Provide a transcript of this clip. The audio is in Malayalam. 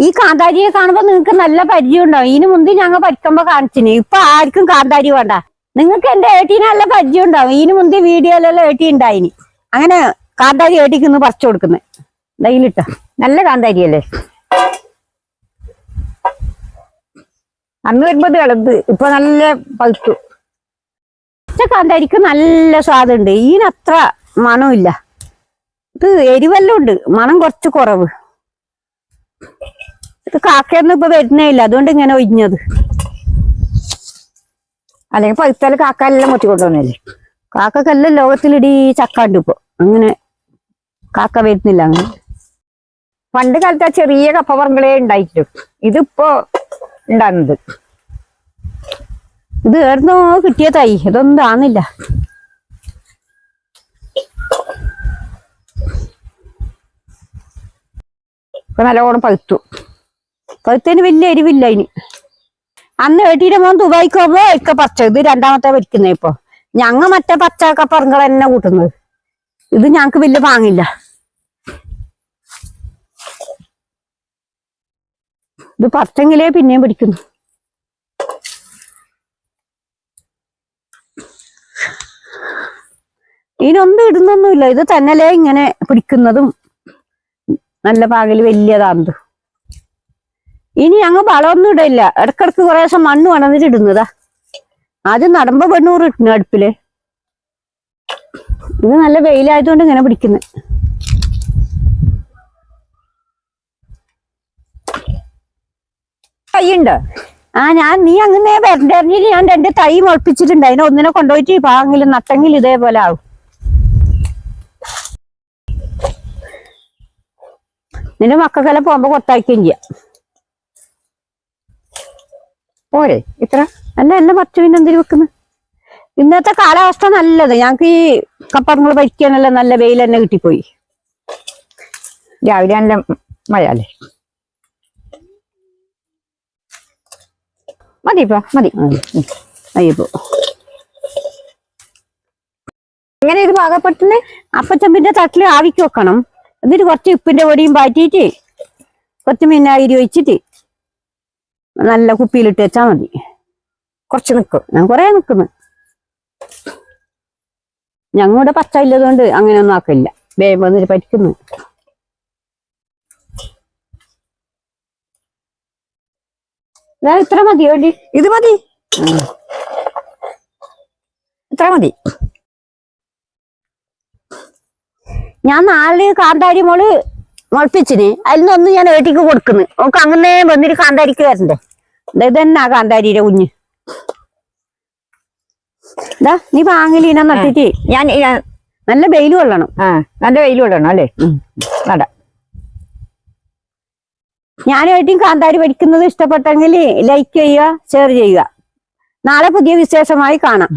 ഈ കാന്താരിയെ കാണുമ്പോ നിങ്ങക്ക് നല്ല പരിചയം ഉണ്ടാവും. ഇതിനു മുമ്പ് ഞങ്ങൾ പഠിക്കുമ്പോ കാണിച്ചിന്. ഇപ്പൊ ആർക്കും കാന്താരി വേണ്ട. നിങ്ങൾക്ക് എന്റെ ഏട്ടീനെ നല്ല പരിചയം ഉണ്ടാവും. ഇതിനു മുമ്പ് വീഡിയോയിലെല്ലാം ഏട്ടി ഉണ്ടായിന്. അങ്ങനെ കാന്താരി ഏട്ടിക്ക് പറിച്ചു കൊടുക്കുന്നത് ഡെയിലിട്ട നല്ല കാന്താരിയല്ലേ. അന്ന് വരുമ്പോ ഇളത് ഇപ്പൊ നല്ല പഴുത്തു. കാന്താരിക്ക് നല്ല സ്വാദുണ്ട്. ഇതിനത്ര മണമില്ല. ഇത് എരിവെല്ലാം ഉണ്ട്, മണം കുറച്ച് കുറവ്. ഇത് കാക്കയൊന്നും ഇപ്പൊ വരുന്നേ ഇല്ല, അതുകൊണ്ട് ഇങ്ങനെ ഒഴിഞ്ഞത്. അല്ലെങ്കിൽ പഴുത്താല് കാക്കെല്ലാം മുറ്റിക്കൊണ്ടുവന്നല്ലേ. കാക്കക്കെല്ലാം ലോകത്തിലിടി ചക്കാണ്ട് ഇപ്പൊ. അങ്ങനെ കാക്ക വരുന്നില്ല. അങ്ങനെ പണ്ട് കാലത്ത് ചെറിയ കപ്പവർങ്ങളെ ഉണ്ടായിട്ടുള്ളൂ. ഇതിപ്പോ ഉണ്ടാകുന്നത്. ഇത് ഏർന്നോ കിട്ടിയ തൈ, ഇതൊന്നും താന്നില്ല. ഇപ്പൊ നല്ലോണം പഴുത്തതിന് വലിയ എരിവില്ല. ഇനി അന്ന് ഏട്ടീടെ മോൻ ദുബായിക്ക് പോകുമ്പോ ഒക്കെ പച്ച. ഇത് രണ്ടാമത്തെ വരിക്കുന്നത്. ഇപ്പൊ ഞങ്ങ മറ്റേ പച്ച കപ്പറങ്ങൾ തന്നെ കൂട്ടുന്നത്. ഇത് ഞങ്ങക്ക് വലിയ പാങ്ങില്ല. ഇത് പച്ചെങ്കിലേ പിന്നെയും പിടിക്കുന്നു. ഇതിനൊന്നും ഇടുന്നൊന്നുമില്ല. ഇത് തന്നലേ ഇങ്ങനെ പിടിക്കുന്നതും നല്ല പാകല് വലിയതാന്ത്. ഇനി ഞങ്ങൾ വളമൊന്നും ഇടില്ല. ഇടക്കിടക്ക് കുറെ ദിവസം മണ്ണ് വണന്നിട്ട് ഇടുന്നതാ. ആദ്യം നടമ്പോ 800 ഇട്ടുന്നു അടുപ്പില്. ഇത് നല്ല വെയിലായതുകൊണ്ട് ഇങ്ങനെ പിടിക്കുന്നത്. തൈയുണ്ട്. നീ അങ്ങനെ വരണ്ടറിഞ്ഞിട്ട് ഞാൻ 2 തൈ മുളപ്പിച്ചിട്ടുണ്ട്. അതിനെ ഒന്നിനെ കൊണ്ടുപോയിട്ട് പാങ്ങിലും നട്ടെങ്കിലും ഇതേപോലെ ആവും. നിന്റെ മക്കൾക്കെല്ലാം പോകുമ്പോ കൊടുത്തയക്കുകയും ചെയ്യാം. പോരെ ഇത്ര അല്ല എല്ലാം പറിച്ചു. പിന്നെ എന്തിനു വെക്കുന്നു? ഇന്നത്തെ കാലാവസ്ഥ നല്ലത്. ഞങ്ങക്ക് ഈ കപ്പറങ്ങൾ പരിക്കാനല്ല നല്ല വെയിൽ തന്നെ കിട്ടിപ്പോയി. രാവിലെ നല്ല മഴ അല്ലേ. മതിപ്പോ മതി. അയ്യപ്പോ എങ്ങനെ ഇത് പാകപ്പെടുത്തുന്നേ? അപ്പച്ചമ്പിന്റെ തട്ടില് ആവിക്ക് വെക്കണം. എന്നിട്ട് കുറച്ച് ഉപ്പിന്റെ പൊടിയും പാറ്റിയിട്ട് കുറച്ച് മിന്നായിരി ഒഴിച്ചിട്ട് നല്ല കുപ്പിയിലിട്ട് വെച്ചാൽ മതി. കുറച്ച് നിൽക്കും. ഞാൻ കുറെ നിൽക്കുന്നു. ഞങ്ങളുടെ പച്ച ഇല്ലതുകൊണ്ട് അങ്ങനെയൊന്നും ആക്കില്ല. വേഗം വന്നിട്ട് പരിക്കുന്നു. ഇത്ര മതിയോ? ഇത് മതി. ഇത്ര മതി. ഞാൻ 4 കാന്താരി മോള് മുളപ്പിച്ചിന്. അതിൽ നിന്നൊന്ന് ഞാൻ ഏട്ടിക്ക് കൊടുക്കുന്നു. നമുക്ക് അങ്ങനെ വന്നിട്ട് കാന്താരിക്ക് വരണ്ടേ. ഇത് തന്നെ കാന്താരിയുടെ കുഞ്ഞ്. ഇതാ നീ പാങ്ങിലീന നട്ടിട്ട് ഞാൻ നല്ല വെയിൽ കൊള്ളണം. നല്ല വെയിൽ കൊള്ളണം അല്ലേ. നട ഞാനായിട്ടും കാന്താരി പഠിക്കുന്നത് ഇഷ്ടപ്പെട്ടെങ്കിൽ ലൈക്ക് ചെയ്യുക, ഷെയർ ചെയ്യുക. നാളെ പുതിയ വിശേഷമായി കാണാം.